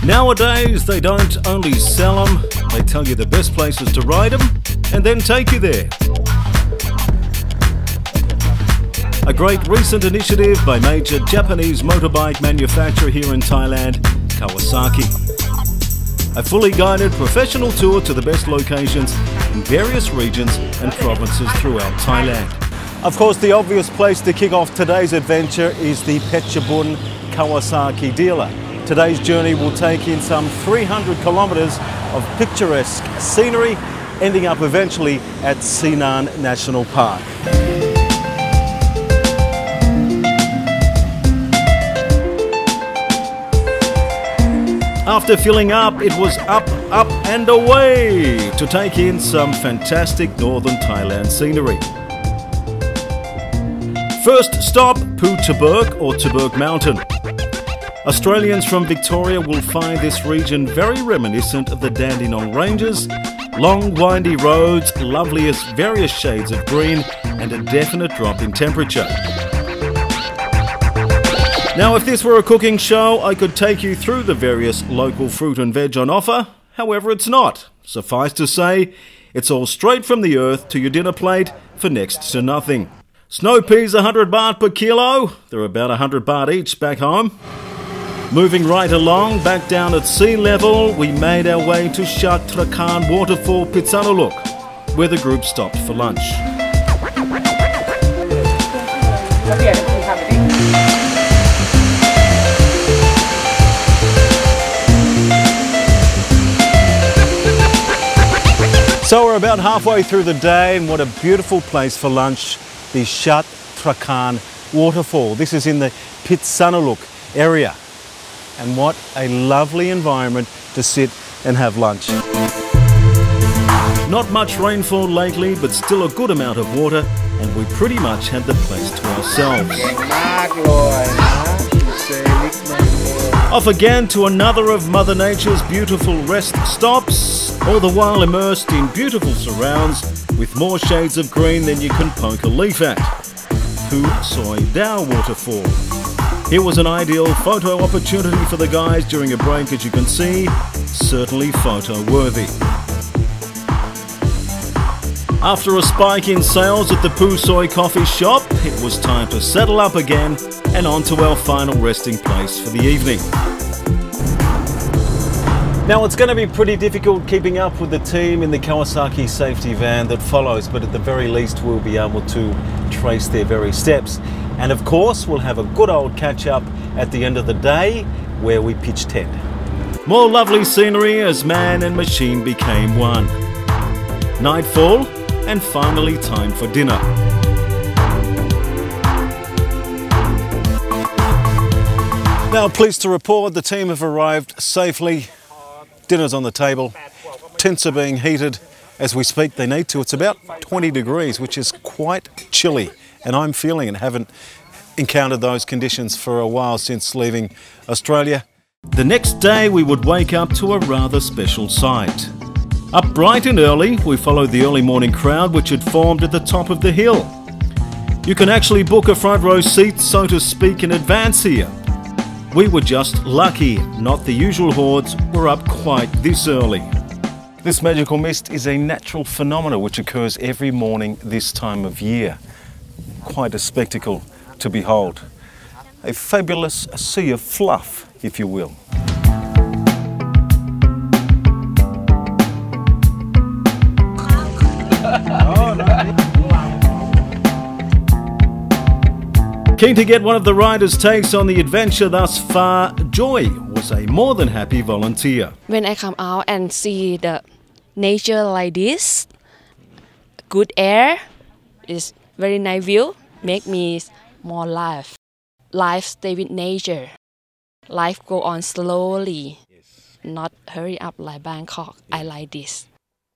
Nowadays, they don't only sell them, they tell you the best places to ride them and then take you there. A great recent initiative by major Japanese motorbike manufacturer here in Thailand, Kawasaki. A fully guided professional tour to the best locations in various regions and provinces throughout Thailand. Of course, the obvious place to kick off today's adventure is the Petchabun Kawasaki dealer. Today's journey will take in some 300 kilometres of picturesque scenery, ending up eventually at Sri Nan National Park. After filling up, it was up, up and away to take in some fantastic northern Thailand scenery. First stop, Petchabun or Petchabun Mountain. Australians from Victoria will find this region very reminiscent of the Dandenong Ranges. Long windy roads, loveliest various shades of green and a definite drop in temperature. Now if this were a cooking show, I could take you through the various local fruit and veg on offer. However, it's not. Suffice to say, it's all straight from the earth to your dinner plate for next to nothing. Snow peas 100 baht per kilo. They're about 100 baht each back home. Moving right along, back down at sea level, we made our way to Soy Dao Waterfall, Phitsanulok, where the group stopped for lunch. So we're about halfway through the day, and what a beautiful place for lunch, the Soy Dao Waterfall. This is in the Phitsanulok area. And what a lovely environment to sit and have lunch. Not much rainfall lately, but still a good amount of water, and we pretty much had the place to ourselves. Off again to another of Mother Nature's beautiful rest stops, all the while immersed in beautiful surrounds with more shades of green than you can poke a leaf at. Soy Dao Waterfall. Here was an ideal photo opportunity for the guys during a break, as you can see, certainly photo worthy. After a spike in sales at the Poo Soy coffee shop, it was time to settle up again and on to our final resting place for the evening. Now it's going to be pretty difficult keeping up with the team in the Kawasaki safety van that follows, but at the very least we'll be able to trace their very steps. And of course, we'll have a good old catch-up at the end of the day where we pitch tent. More lovely scenery as man and machine became one. Nightfall, and finally time for dinner. Now, pleased to report the team have arrived safely. Dinner's on the table. Tents are being heated as we speak. They need to. It's about 20 degrees, which is quite chilly. And I'm feeling and haven't encountered those conditions for a while since leaving Australia. The next day we would wake up to a rather special sight. Up bright and early, we followed the early morning crowd which had formed at the top of the hill. You can actually book a front row seat, so to speak, in advance here. We were just lucky, not the usual hordes were up quite this early. This magical mist is a natural phenomenon which occurs every morning this time of year. Quite a spectacle to behold. A fabulous sea of fluff, if you will. Keen to get one of the riders' takes on the adventure thus far, Joy was a more than happy volunteer. When I come out and see the nature like this, good air is very nice view, make me more life. Life stay with nature. Life go on slowly, not hurry up like Bangkok. I like this.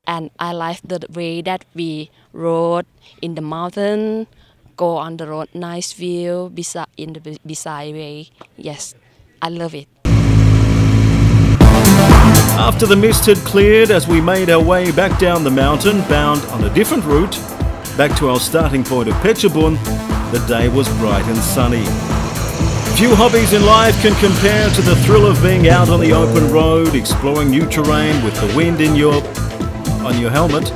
And I like the way that we rode in the mountain, go on the road, nice view, beside way. Yes, I love it. After the mist had cleared, as we made our way back down the mountain, bound on a different route, back to our starting point of Petchabun, the day was bright and sunny. Few hobbies in life can compare to the thrill of being out on the open road, exploring new terrain with the wind on your helmet,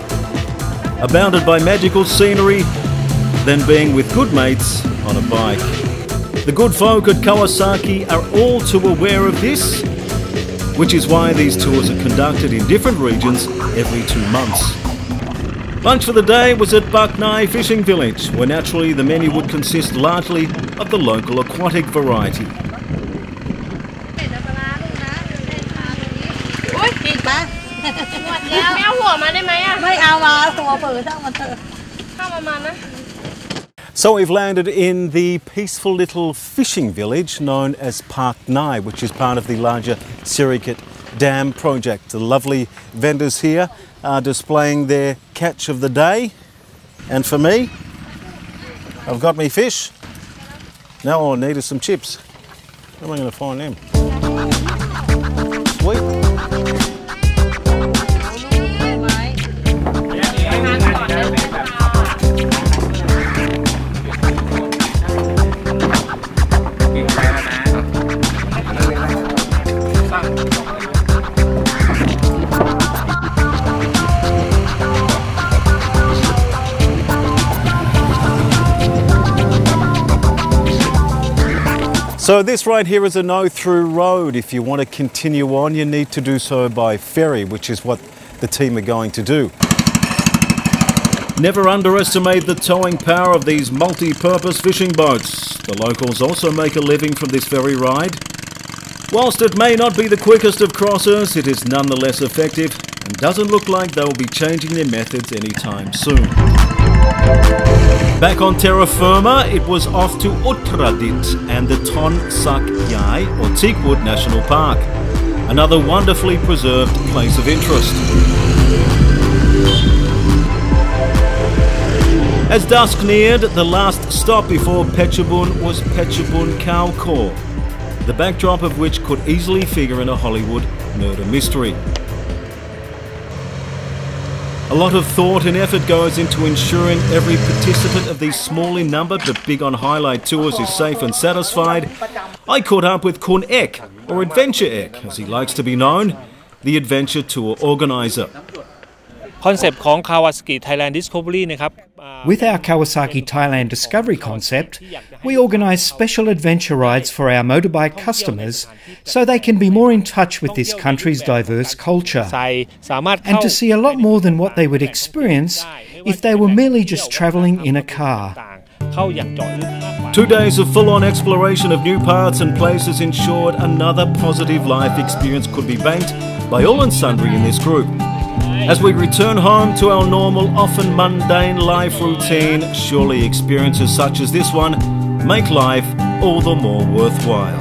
abounded by magical scenery, than being with good mates on a bike. The good folk at Kawasaki are all too aware of this, which is why these tours are conducted in different regions every 2 months. Lunch for the day was at Bak Nai Fishing Village, where naturally the menu would consist largely of the local aquatic variety. ไม่เอาหัวมาได้ไหมอ่ะไม่เอามาตัวเปิดช่างมันเถอะเข้ามานะ So we've landed in the peaceful little fishing village known as Park Nai, which is part of the larger Sirikit Dam project. The lovely vendors here are displaying their catch of the day. And for me, I've got me fish. Now all I need is some chips. Where am I going to find them? Sweet. So this right here is a no-through road. If you want to continue on, you need to do so by ferry, which is what the team are going to do. Never underestimate the towing power of these multi-purpose fishing boats. The locals also make a living from this ferry ride. Whilst it may not be the quickest of crossers, it is nonetheless effective and doesn't look like they will be changing their methods anytime soon. Back on terra firma, it was off to Uttaradit and the Ton Sak Yai or Teakwood National Park, another wonderfully preserved place of interest. As dusk neared, the last stop before Petchabun was Petchabun Cow Core, the backdrop of which could easily figure in a Hollywood murder mystery. A lot of thought and effort goes into ensuring every participant of these small in number but big on highlight tours is safe and satisfied. I caught up with Kun Ek, or Adventure Ek, as he likes to be known, the adventure tour organiser. คอนเซปต์ของ Kawasaki Thailand Discovery นะครับ With our Kawasaki Thailand Discovery concept, we organise special adventure rides for our motorbike customers so they can be more in touch with this country's diverse culture and to see a lot more than what they would experience if they were merely just travelling in a car. 2 days of full-on exploration of new paths and places ensured another positive life experience could be banked by all and sundry in this group. As we return home to our normal, often mundane life routine, surely experiences such as this one make life all the more worthwhile.